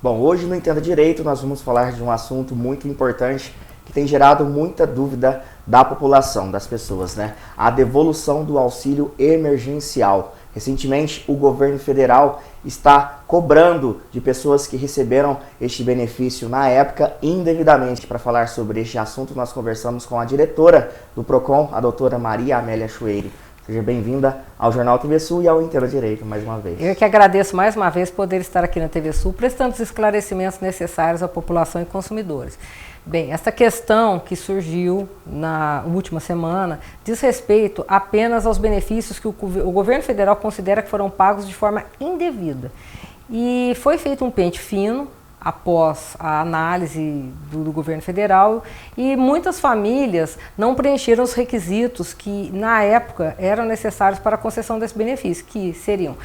Bom, hoje no Entenda Direito nós vamos falar de um assunto muito importante que tem gerado muita dúvida da população, das pessoas, né? A devolução do auxílio emergencial. Recentemente, o governo federal está cobrando de pessoas que receberam este benefício na época indevidamente. Para falar sobre este assunto, nós conversamos com a diretora do PROCON, a doutora Maria Amélia Chueire. Seja bem-vinda ao Jornal TV Sul e ao Entenda Direito mais uma vez. Eu que agradeço mais uma vez poder estar aqui na TV Sul, prestando os esclarecimentos necessários à população e consumidores. Bem, essa questão que surgiu na última semana diz respeito apenas aos benefícios que o governo federal considera que foram pagos de forma indevida. E foi feito um pente fino após a análise do governo federal e muitas famílias não preencheram os requisitos que na época eram necessários para a concessão desse benefício, que seriam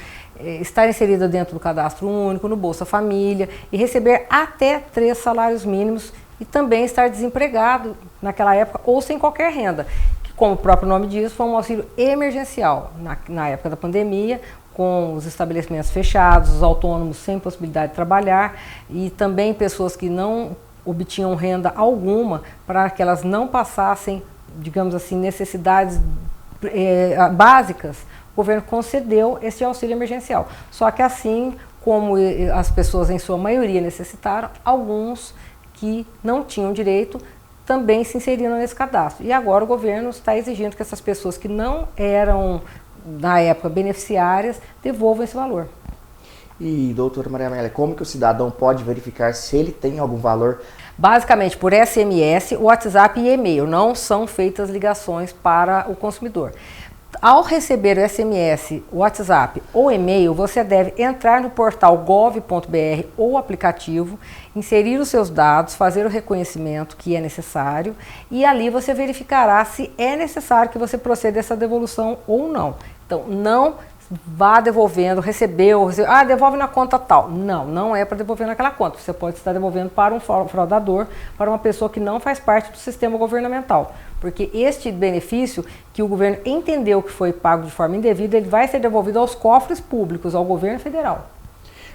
estar inserida dentro do cadastro único, no Bolsa Família e receber até 3 salários mínimos e também estar desempregado naquela época ou sem qualquer renda, que, como o próprio nome diz, foi um auxílio emergencial na época da pandemia, com os estabelecimentos fechados, os autônomos sem possibilidade de trabalhar e também pessoas que não obtinham renda alguma para que elas não passassem, digamos assim, necessidades básicas. O governo concedeu esse auxílio emergencial. Só que assim como as pessoas em sua maioria necessitaram, alguns que não tinham direito também se inseriram nesse cadastro. E agora o governo está exigindo que essas pessoas que não eram na época beneficiárias devolvam esse valor. E, doutora Maria Amélia, como que o cidadão pode verificar se ele tem algum valor? Basicamente por SMS, WhatsApp e e-mail, não são feitas ligações para o consumidor. Ao receber o SMS, o WhatsApp ou e-mail, você deve entrar no portal gov.br ou aplicativo, inserir os seus dados, fazer o reconhecimento que é necessário e ali você verificará se é necessário que você proceda essa devolução ou não. Então, não vá devolvendo, devolve na conta tal. Não é para devolver naquela conta. Você pode estar devolvendo para um fraudador, para uma pessoa que não faz parte do sistema governamental. Porque este benefício que o governo entendeu que foi pago de forma indevida, ele vai ser devolvido aos cofres públicos, ao governo federal.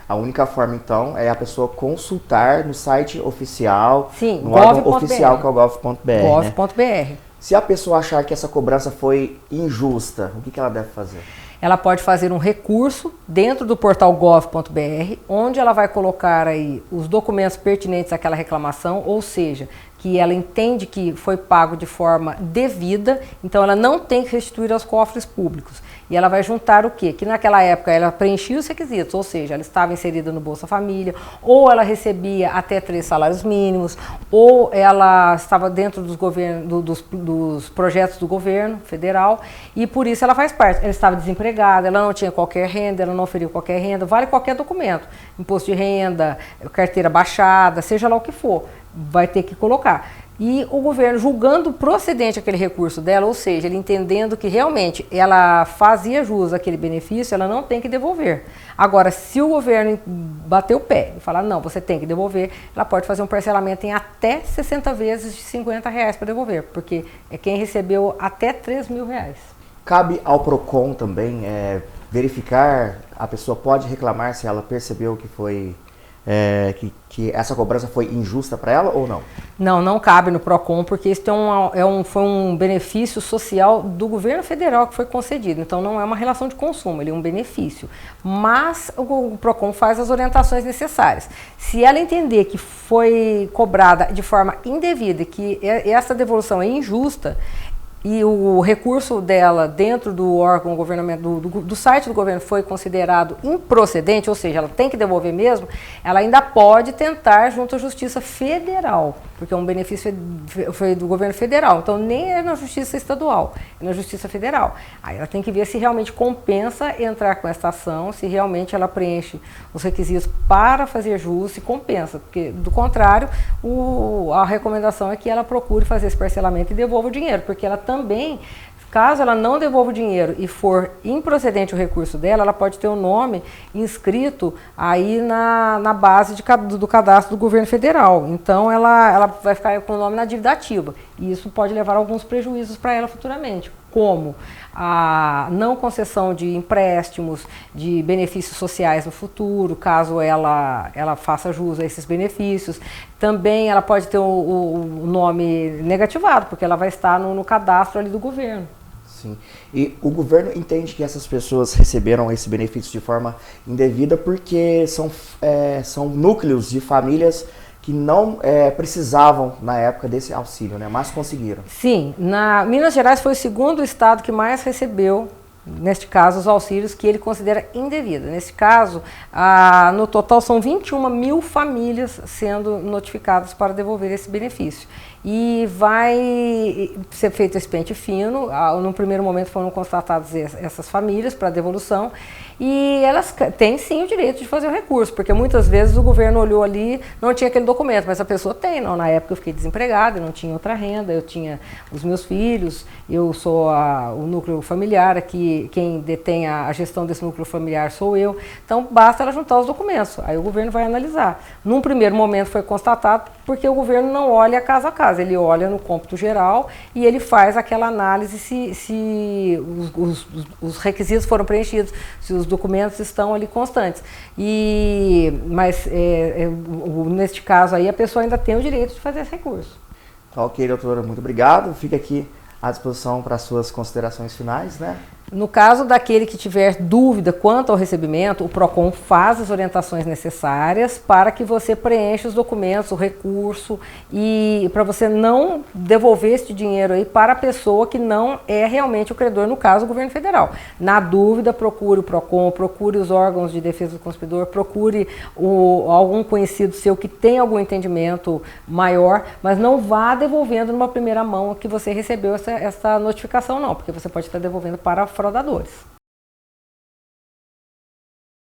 A única forma, então, é a pessoa consultar no site oficial, sim, no órgão oficial que é o gov.br. Gov.br. Né? Se a pessoa achar que essa cobrança foi injusta, o que ela deve fazer? Ela pode fazer um recurso dentro do portal gov.br, onde ela vai colocar aí os documentos pertinentes àquela reclamação, ou seja, que ela entende que foi pago de forma devida, então ela não tem que restituir aos cofres públicos. E ela vai juntar o quê? Que naquela época ela preenchia os requisitos, ou seja, ela estava inserida no Bolsa Família, ou ela recebia até 3 salários mínimos, ou ela estava dentro dos projetos do governo federal, e por isso ela faz parte. Ela estava desempregada, ela não tinha qualquer renda, ela não oferiu qualquer renda, vale qualquer documento, imposto de renda, carteira baixada, seja lá o que for, vai ter que colocar. E o governo julgando procedente aquele recurso dela, ou seja, ele entendendo que realmente ela fazia jus àquele benefício, ela não tem que devolver. Agora, se o governo bater o pé e falar, não, você tem que devolver, ela pode fazer um parcelamento em até 60 vezes de R$50 para devolver, porque é quem recebeu até R$3.000. Cabe ao PROCON também verificar, a pessoa pode reclamar se ela percebeu que foi... que essa cobrança foi injusta para ela ou não? Não cabe no PROCON, porque isso foi um benefício social do governo federal que foi concedido. Então não é uma relação de consumo, ele é um benefício. Mas o PROCON faz as orientações necessárias. Se ela entender que foi cobrada de forma indevida e que essa devolução é injusta, e o recurso dela dentro do órgão governamental, do site do governo foi considerado improcedente, ou seja, ela tem que devolver mesmo, ela ainda pode tentar junto à Justiça Federal, porque é um benefício foi do governo federal, então nem é na Justiça Estadual, é na Justiça Federal. Aí ela tem que ver se realmente compensa entrar com essa ação, se realmente ela preenche os requisitos para fazer jus, se compensa, porque do contrário, a recomendação é que ela procure fazer esse parcelamento e devolva o dinheiro, porque ela também, caso ela não devolva o dinheiro e for improcedente o recurso dela, ela pode ter o nome inscrito aí na base do cadastro do governo federal. Então ela vai ficar com o nome na dívida ativa. E isso pode levar a alguns prejuízos para ela futuramente, como a não concessão de empréstimos, de benefícios sociais no futuro, caso ela faça jus a esses benefícios. Também ela pode ter o nome negativado, porque ela vai estar no cadastro ali do governo. Sim. E o governo entende que essas pessoas receberam esse benefício de forma indevida porque são núcleos de famílias que não precisavam na época desse auxílio, né? Mas conseguiram. Sim, Minas Gerais foi o segundo estado que mais recebeu, neste caso, os auxílios que ele considera indevida. Nesse caso, no total são 21 mil famílias sendo notificadas para devolver esse benefício. E vai ser feito esse pente fino. No primeiro momento foram constatadas essas famílias para devolução, e elas têm sim o direito de fazer o recurso, porque muitas vezes o governo olhou ali, não tinha aquele documento, mas a pessoa tem. Não, na época eu fiquei desempregada, eu não tinha outra renda, eu tinha os meus filhos, eu sou o núcleo familiar aqui, quem detém a gestão desse núcleo familiar sou eu, então basta ela juntar os documentos, aí o governo vai analisar. Num primeiro momento foi constatado porque o governo não olha casa a casa, ele olha no cômputo geral e ele faz aquela análise se os requisitos foram preenchidos, se os documentos estão ali constantes. Mas neste caso aí a pessoa ainda tem o direito de fazer esse recurso. Ok, doutora, muito obrigado. Fica aqui à disposição para as suas considerações finais, né? No caso daquele que tiver dúvida quanto ao recebimento, o PROCON faz as orientações necessárias para que você preencha os documentos, o recurso, e para você não devolver esse dinheiro aí para a pessoa que não é realmente o credor, no caso o governo federal. Na dúvida, procure o PROCON, procure os órgãos de defesa do consumidor, procure algum conhecido seu que tenha algum entendimento maior, mas não vá devolvendo numa primeira mão que você recebeu essa notificação não, porque você pode estar devolvendo para fraudadores.